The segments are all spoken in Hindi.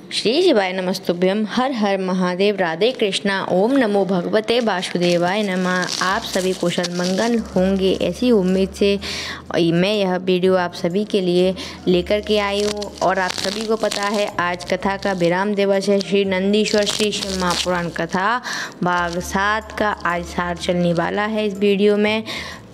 श्री शिवाय नमस्तुभ्यम। हर हर महादेव। राधे कृष्णा। ओम नमो भगवते वासुदेवाय नमः। आप सभी कुशल मंगल होंगे ऐसी उम्मीद से मैं यह वीडियो आप सभी के लिए लेकर के आई हूँ। और आप सभी को पता है आज कथा का विराम दिवस है। श्री नंदीश्वर श्री शिव महापुराण कथा भाग 7 का आज सार चलने वाला है इस वीडियो में।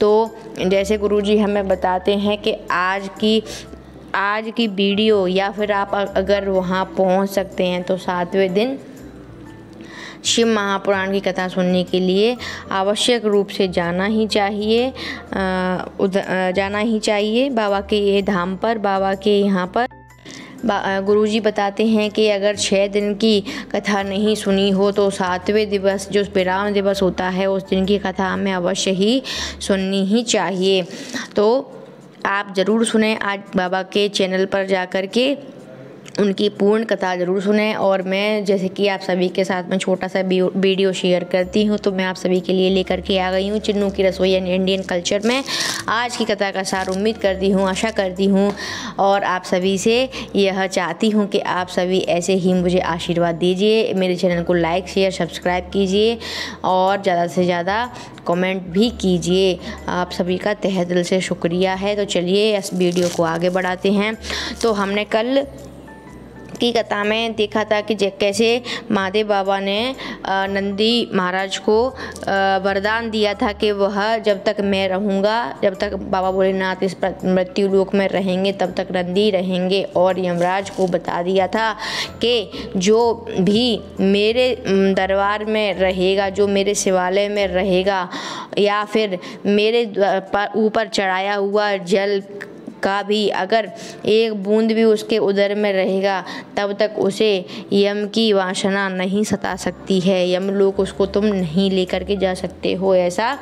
तो जैसे गुरुजी हमें बताते हैं कि आज की वीडियो या फिर आप अगर वहाँ पहुँच सकते हैं तो 7वें दिन शिव महापुराण की कथा सुनने के लिए आवश्यक रूप से जाना ही चाहिए बाबा के ये धाम पर। बाबा के यहाँ पर गुरुजी बताते हैं कि अगर 6 दिन की कथा नहीं सुनी हो तो 7वें दिवस जो विराम दिवस होता है उस दिन की कथा हमें अवश्य ही सुननी ही चाहिए। तो आप ज़रूर सुने आज बाबा के चैनल पर जा कर के उनकी पूर्ण कथा ज़रूर सुने। और मैं जैसे कि आप सभी के साथ में छोटा सा वीडियो शेयर करती हूँ तो मैं आप सभी के लिए लेकर के आ गई हूँ चिन्नू की रसोई एंड इंडियन कल्चर में आज की कथा का सार। उम्मीद करती हूँ, आशा करती हूँ और आप सभी से यह चाहती हूँ कि आप सभी ऐसे ही मुझे आशीर्वाद दीजिए। मेरे चैनल को लाइक शेयर सब्सक्राइब कीजिए और ज़्यादा से ज़्यादा कमेंट भी कीजिए। आप सभी का तहे दिल से शुक्रिया है। तो चलिए इस वीडियो को आगे बढ़ाते हैं। तो हमने कल की कथा में देखा था कि कैसे महादेव बाबा ने नंदी महाराज को वरदान दिया था कि वह जब तक मैं रहूँगा, जब तक बाबा भोलेनाथ इस मृत्यु लोक में रहेंगे तब तक नंदी रहेंगे। और यमराज को बता दिया था कि जो भी मेरे दरबार में रहेगा, जो मेरे शिवालय में रहेगा या फिर मेरे ऊपर चढ़ाया हुआ जल का भी अगर एक बूंद भी उसके उदर में रहेगा तब तक उसे यम की वासना नहीं सता सकती है। यम लोग उसको तुम नहीं लेकर के जा सकते हो, ऐसा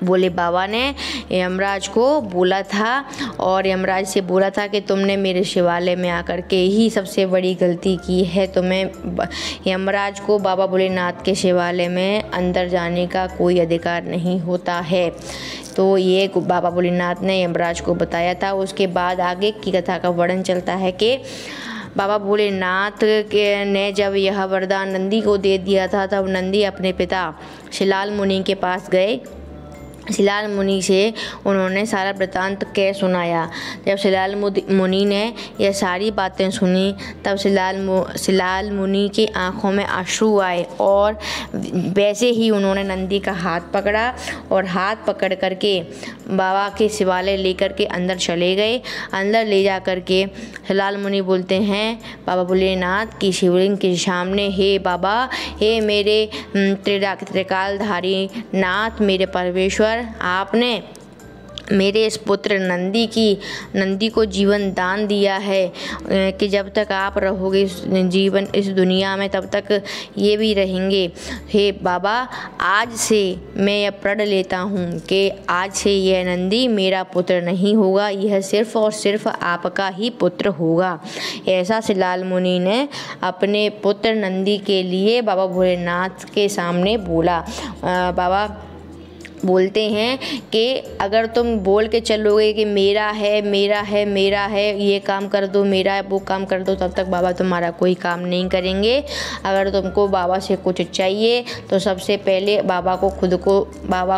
बोले बाबा ने यमराज को बोला था। और यमराज से बोला था कि तुमने मेरे शिवालय में आकर के ही सबसे बड़ी गलती की है। तुम्हें यमराज को बाबा भोलेनाथ के शिवालय में अंदर जाने का कोई अधिकार नहीं होता है। तो ये बाबा भोलेनाथ ने यमराज को बताया था। उसके बाद आगे की कथा का वर्णन चलता है कि बाबा भोलेनाथ ने जब यह वरदान नंदी को दे दिया था तब नंदी अपने पिता शिलाल मुनि के पास गए। शिलाल मुनि से उन्होंने सारा वृतांत कह सुनाया। जब शिलाल मुनि ने यह सारी बातें सुनी तब शिलाल मुनि की आंखों में आंसू आए और वैसे ही उन्होंने नंदी का हाथ पकड़ा और हाथ पकड़ करके बाबा के शिवालय लेकर के अंदर चले गए। अंदर ले जा कर के शिलाल मुनि बोलते हैं बाबा भोलेनाथ की शिवलिंग के सामने, हे बाबा, हे मेरे त्रिकालधारी नाथ, मेरे परमेश्वर, आपने मेरे इस पुत्र नंदी को जीवन दान दिया है कि जब तक आप रहोगे जीवन इस दुनिया में तब तक ये भी रहेंगे। हे बाबा, आज से मैं यह प्रण लेता हूँ कि आज से यह नंदी मेरा पुत्र नहीं होगा, यह सिर्फ और सिर्फ आपका ही पुत्र होगा। ऐसा शिलाल मुनि ने अपने पुत्र नंदी के लिए बाबा भोलेनाथ के सामने बोला। बाबा बोलते हैं कि अगर तुम बोल के चलोगे कि मेरा है मेरा है मेरा है, ये काम कर दो, मेरा है वो काम कर दो, तब तक बाबा तुम्हारा कोई काम नहीं करेंगे। अगर तुमको बाबा से कुछ चाहिए तो सबसे पहले बाबा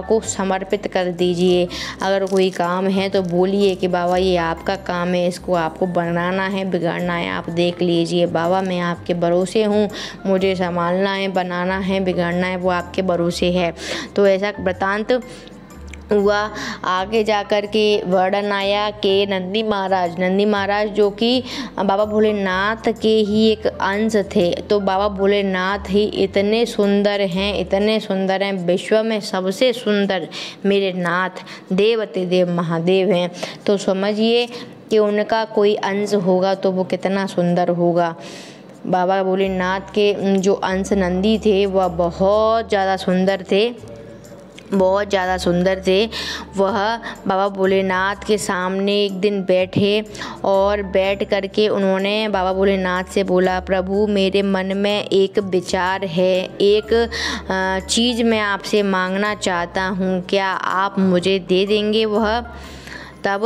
को समर्पित कर दीजिए। अगर कोई काम है तो बोलिए कि बाबा ये आपका काम है, इसको आपको बनाना है, बिगाड़ना है, आप देख लीजिए। बाबा मैं आपके भरोसे हूँ, मुझे संभालना है, बनाना है, बिगाड़ना है, वो आपके भरोसे है। तो ऐसा वृतांत हुआ। आगे जाकर के वर्णन आया कि नंदी महाराज जो कि बाबा भोलेनाथ के ही एक अंश थे। तो बाबा भोलेनाथ ही इतने सुंदर हैं, विश्व में सबसे सुंदर मेरे नाथ देवते देव महादेव हैं। तो समझिए कि उनका कोई अंश होगा तो वो कितना सुंदर होगा। बाबा भोलेनाथ के जो अंश नंदी थे वह बहुत ज़्यादा सुंदर थे। वह बाबा भोलेनाथ के सामने एक दिन बैठे और बैठ करके उन्होंने बाबा भोलेनाथ से बोला, प्रभु मेरे मन में एक विचार है, एक चीज़ मैं आपसे मांगना चाहता हूँ, क्या आप मुझे दे देंगे? वह तब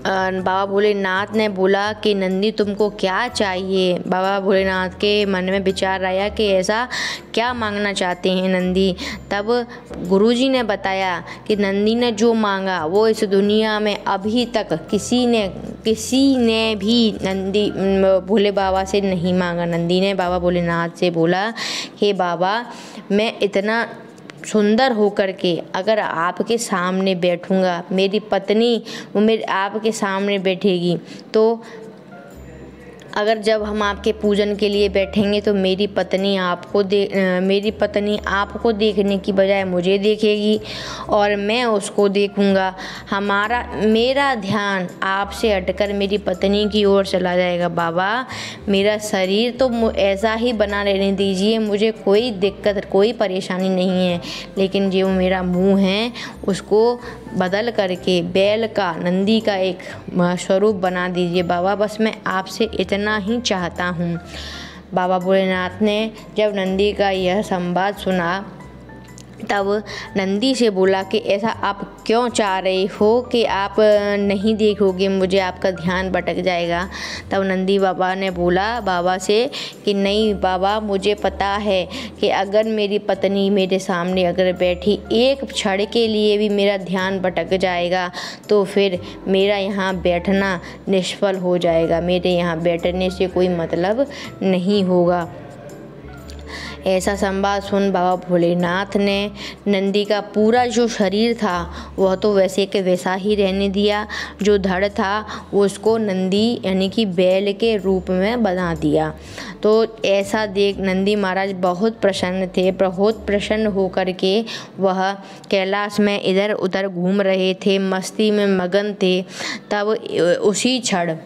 बाबा भोलेनाथ ने बोला कि नंदी तुमको क्या चाहिए। बाबा भोलेनाथ के मन में विचार आया कि ऐसा क्या मांगना चाहते हैं नंदी। तब गुरुजी ने बताया कि नंदी ने जो मांगा वो इस दुनिया में अभी तक किसी ने भी नंदी भोले बाबा से नहीं मांगा। नंदी ने बाबा भोलेनाथ से बोला कि बाबा मैं इतना सुंदर होकर के अगर आपके सामने बैठूंगा, मेरी पत्नी वो मेरे आपके सामने बैठेगी, तो अगर जब हम आपके पूजन के लिए बैठेंगे तो मेरी पत्नी आपको देखने की बजाय मुझे देखेगी और मैं उसको देखूंगा। मेरा ध्यान आपसे हटकर मेरी पत्नी की ओर चला जाएगा। बाबा मेरा शरीर तो ऐसा ही बना रहने दीजिए, मुझे कोई दिक्कत कोई परेशानी नहीं है, लेकिन जो मेरा मुंह है उसको बदल करके बैल का नंदी का एक स्वरूप बना दीजिए बाबा, बस मैं आपसे इतना ही चाहता हूँ। बाबा भोलेनाथ ने जब नंदी का यह संवाद सुना तब नंदी से बोला कि ऐसा आप क्यों चाह रहे हो कि आप नहीं देखोगे मुझे, आपका ध्यान भटक जाएगा। तब नंदी बाबा ने बोला बाबा से कि नहीं बाबा, मुझे पता है कि अगर मेरी पत्नी मेरे सामने अगर बैठी एक क्षण के लिए भी मेरा ध्यान भटक जाएगा तो फिर मेरा यहाँ बैठना निष्फल हो जाएगा, मेरे यहाँ बैठने से कोई मतलब नहीं होगा। ऐसा संवाद सुन बाबा भोलेनाथ ने नंदी का पूरा जो शरीर था वह तो वैसे के वैसा ही रहने दिया, जो धड़ था उसको नंदी यानी कि बैल के रूप में बना दिया। तो ऐसा देख नंदी महाराज बहुत प्रसन्न थे। बहुत प्रसन्न होकर के वह कैलाश में इधर उधर घूम रहे थे, मस्ती में मगन थे। तब उसी क्षण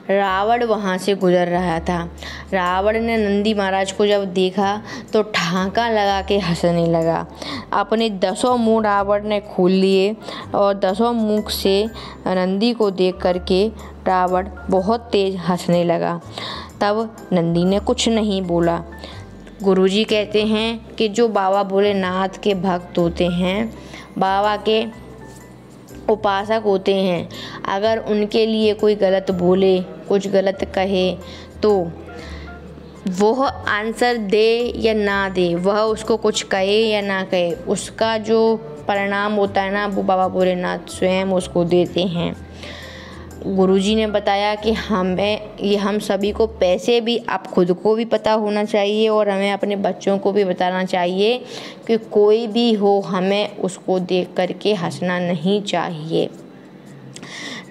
रावण वहाँ से गुजर रहा था। रावण ने नंदी महाराज को जब देखा तो ठहाका लगा के हंसने लगा। अपने 10 मुँह रावण ने खोल लिए और 10 मुख से नंदी को देख करके रावण बहुत तेज हंसने लगा। तब नंदी ने कुछ नहीं बोला। गुरुजी कहते हैं कि जो बाबा भोलेनाथ के भक्त होते हैं, बाबा के उपासक होते हैं, अगर उनके लिए कोई गलत बोले, कुछ गलत कहे तो वह आंसर दे या ना दे, वह उसको कुछ कहे या ना कहे, उसका जो परिणाम होता है ना वो बाबा भोलेनाथ स्वयं उसको देते हैं। गुरुजी ने बताया कि हम सभी को पैसे भी आप खुद को भी पता होना चाहिए और हमें अपने बच्चों को भी बताना चाहिए कि कोई भी हो हमें उसको देख करके हंसना नहीं चाहिए।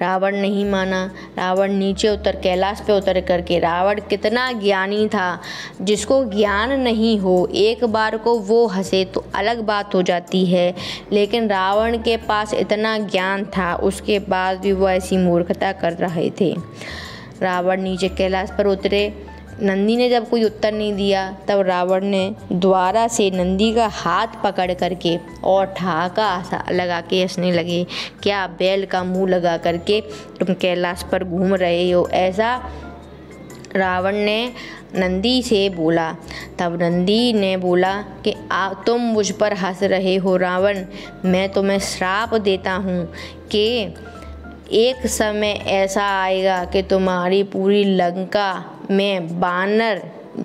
रावण नहीं माना। रावण नीचे उतर कैलाश पे उतर करके, रावण कितना ज्ञानी था, जिसको ज्ञान नहीं हो एक बार को वो हंसे तो अलग बात हो जाती है, लेकिन रावण के पास इतना ज्ञान था उसके बाद भी वो ऐसी मूर्खता कर रहे थे। रावण नीचे कैलाश पर उतरे। नंदी ने जब कोई उत्तर नहीं दिया तब रावण ने दोबारा से नंदी का हाथ पकड़ करके और ठहाका लगा के हंसने लगे। क्या बैल का मुंह लगा करके तुम कैलाश पर घूम रहे हो, ऐसा रावण ने नंदी से बोला। तब नंदी ने बोला कि तुम मुझ पर हंस रहे हो रावण, मैं तुम्हें श्राप देता हूँ कि एक समय ऐसा आएगा कि तुम्हारी पूरी लंका में बानर,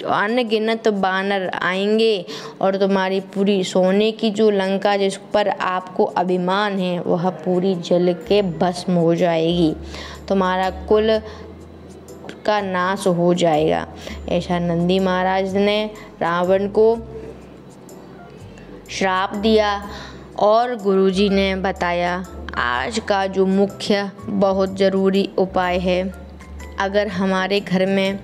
अनगिनत बानर आएंगे और तुम्हारी पूरी सोने की जो लंका जिस पर आपको अभिमान है वह पूरी जल के भस्म हो जाएगी, तुम्हारा कुल का नाश हो जाएगा। ऐसा नंदी महाराज ने रावण को श्राप दिया। और गुरुजी ने बताया आज का जो मुख्य बहुत ज़रूरी उपाय है, अगर हमारे घर में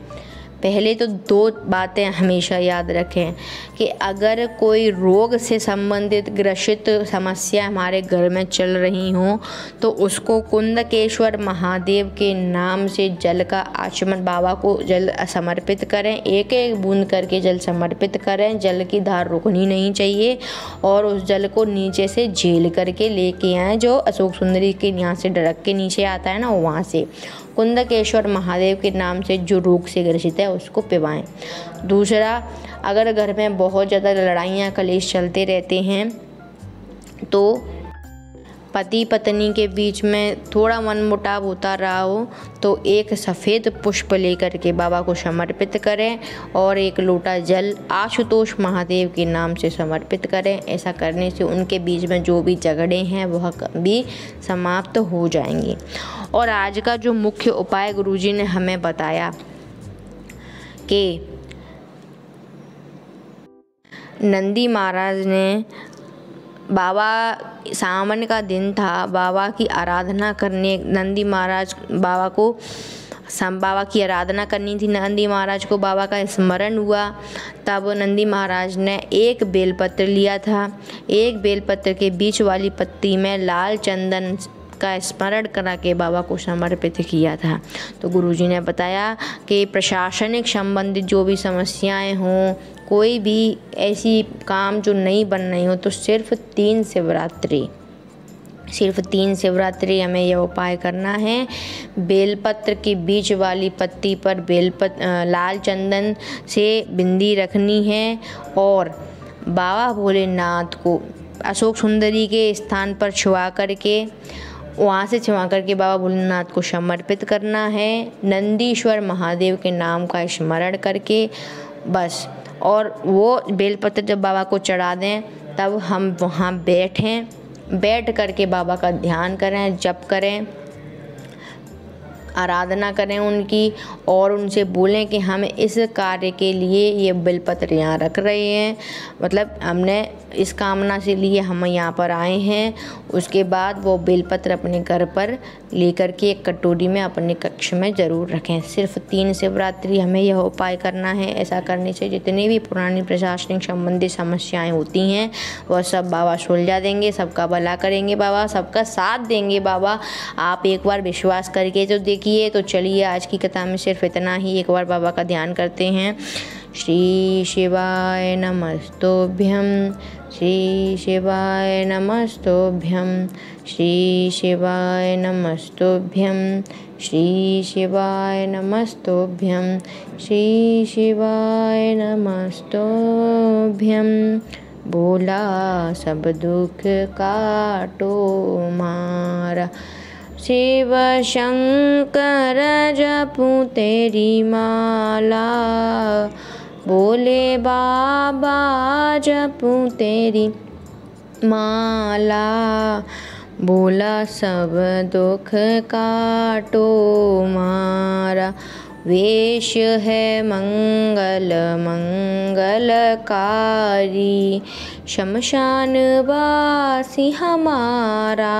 पहले तो 2 बातें हमेशा याद रखें कि अगर कोई रोग से संबंधित ग्रसित समस्या हमारे घर में चल रही हो तो उसको कुंदकेश्वर महादेव के नाम से जल का आचमन, बाबा को जल समर्पित करें, एक एक बूंद करके जल समर्पित करें। जल की धार रुकनी नहीं चाहिए और उस जल को नीचे से झेल करके लेके आएँ, जो अशोक सुंदरी के यहाँ से ढड़क के नीचे आता है ना वहाँ से कुंदकेश्वर महादेव के नाम से जो रोग से ग्रसित है उसको पिवाएं। दूसरा, अगर घर में बहुत ज़्यादा लड़ाइयाँ कलेश चलते रहते हैं तो पति पत्नी के बीच में थोड़ा मनमुटाव होता रहा हो तो एक सफ़ेद पुष्प लेकर के बाबा को समर्पित करें और एक लोटा जल आशुतोष महादेव के नाम से समर्पित करें। ऐसा करने से उनके बीच में जो भी झगड़े हैं वह भी समाप्त हो जाएंगे। और आज का जो मुख्य उपाय गुरुजी ने हमें बताया कि नंदी महाराज ने बाबा सावन का दिन था, बाबा की आराधना करने नंदी महाराज बाबा की आराधना करनी थी। नंदी महाराज को बाबा का स्मरण हुआ, तब नंदी महाराज ने एक बेलपत्र लिया था। एक बेलपत्र के बीच वाली पत्ती में लाल चंदन का स्मरण करा के बाबा को समर्पित किया था। तो गुरुजी ने बताया कि प्रशासनिक संबंधित जो भी समस्याएं हों, कोई भी ऐसी काम जो नहीं बन रही हो, तो सिर्फ 3 शिवरात्रि हमें यह उपाय करना है। बेलपत्र के बीच वाली पत्ती पर लाल चंदन से बिंदी रखनी है और बाबा भोलेनाथ को अशोक सुंदरी के स्थान पर छुआ करके बाबा भोलेनाथ को समर्पित करना है। नंदीश्वर महादेव के नाम का स्मरण करके बस, और वो बेलपत्र जब बाबा को चढ़ा दें तब हम वहाँ बैठ करके बाबा का ध्यान करें, जप करें, आराधना करें उनकी, और उनसे बोलें कि हम इस कार्य के लिए ये बेलपत्र यहाँ रख रहे हैं, मतलब हमने इस कामना से लिए हम यहाँ पर आए हैं। उसके बाद वो बेलपत्र अपने घर पर लेकर के एक कटोरी में अपने कक्ष में ज़रूर रखें। सिर्फ 3 शिवरात्रि हमें यह उपाय करना है। ऐसा करने से जितनी भी पुरानी प्रशासनिक संबंधी समस्याएं होती हैं वह सब बाबा सुलझा देंगे, सबका भला करेंगे बाबा, सबका साथ देंगे बाबा। आप एक बार विश्वास करके तो देखिए। तो चलिए आज की कथा में सिर्फ इतना ही। एक बार बाबा का ध्यान करते हैं। श्री शिवाय नमस्तुभ्यं, श्री शिवाय नमस्तुभ्यं, श्री शिवाय नमस्तुभ्यं, श्री शिवाय नमस्तुभ्यं, श्री शिवाय नमस्तुभ्यं। बोला सब दुख काटो मारा, शिव शंकर जपूं तेरी माला, बोले बाबा जपूं तेरी माला, बोला सब दुख काटो मारा। वेश है मंगल मंगलकारी, शमशान वासी हमारा,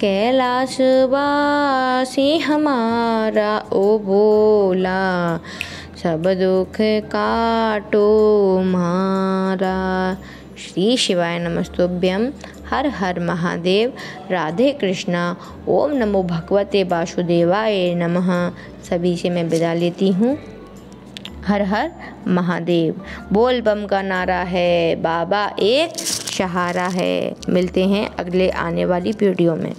कैलाश वासी हमारा, ओ भोला सब दुख काटो मारा। श्री शिवाय नमस्तुभ्यं। हर हर महादेव। राधे कृष्णा। ओम नमो भगवते वासुदेवाय नमः। सभी से मैं विदा लेती हूँ। हर हर महादेव। बोल बम का नारा है, बाबा एक सहारा है। मिलते हैं अगले आने वाली वीडियो में।